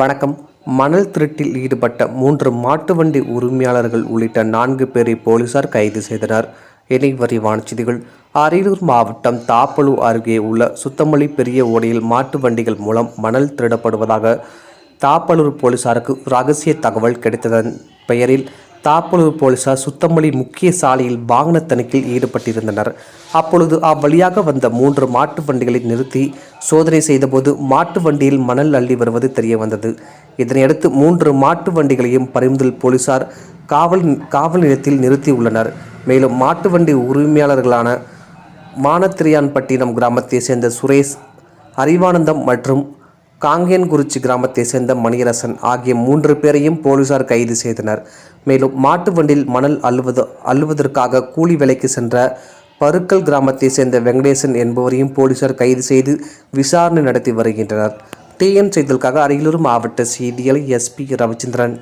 வணக்கம். மணல் திருட்டில் ஈடுபட்ட 3 மாட்டு வண்டி உரிமையாளர்கள் உள்ளிட்ட 4 பேரை போலீசார் கைது செய்தனர். இனி விரிவான செய்திகள். அரியலூர் மாவட்டம் தாப்பலூர் அருகே உள்ள சுத்தமல்லி பெரிய ஓடையில் மாட்டு வண்டிகள் மூலம் மணல் திருடப்படுவதாக தாப்பலூர் போலீசாருக்கு ரகசிய தகவல் கிடைத்ததன் பெயரில் தாப்பலூர் போலீசார் சுத்தமல்லி முக்கிய சாலையில் வாகன தணிக்கையில் ஈடுபட்டிருந்தனர். அப்பொழுது அவ்வழியாக வந்த 3 மாட்டு வண்டிகளை நிறுத்தி சோதனை செய்தபோது மாட்டு வண்டியில் மணல் அள்ளி வருவது தெரிய வந்தது. இதனையடுத்து 3 மாட்டு வண்டிகளையும் பறிமுதல் போலீசார் காவல் நிலையத்தில் நிறுத்தியுள்ளனர். மேலும் மாட்டு வண்டி உரிமையாளர்களான மானத்திரியான்பட்டினம் கிராமத்தை சேர்ந்த சுரேஷ், அறிவானந்தம் மற்றும் காங்கேயன்குறிச்சி கிராமத்தை சேர்ந்த மணியரசன் ஆகிய 3 பேரையும் போலீசார் கைது செய்தனர். மேலும் மாட்டு வண்டியில் மணல் அள்ளுவதற்காக கூலி வேலைக்கு சென்ற பருக்கல் கிராமத்தை சேர்ந்த வெங்கடேசன் என்பவரையும் போலீசார் கைது செய்து விசாரணை நடத்தி வருகின்றனர். TN செய்திகளுக்காக அரியலூர் மாவட்ட செய்தியாளர் SP ரவிச்சந்திரன்.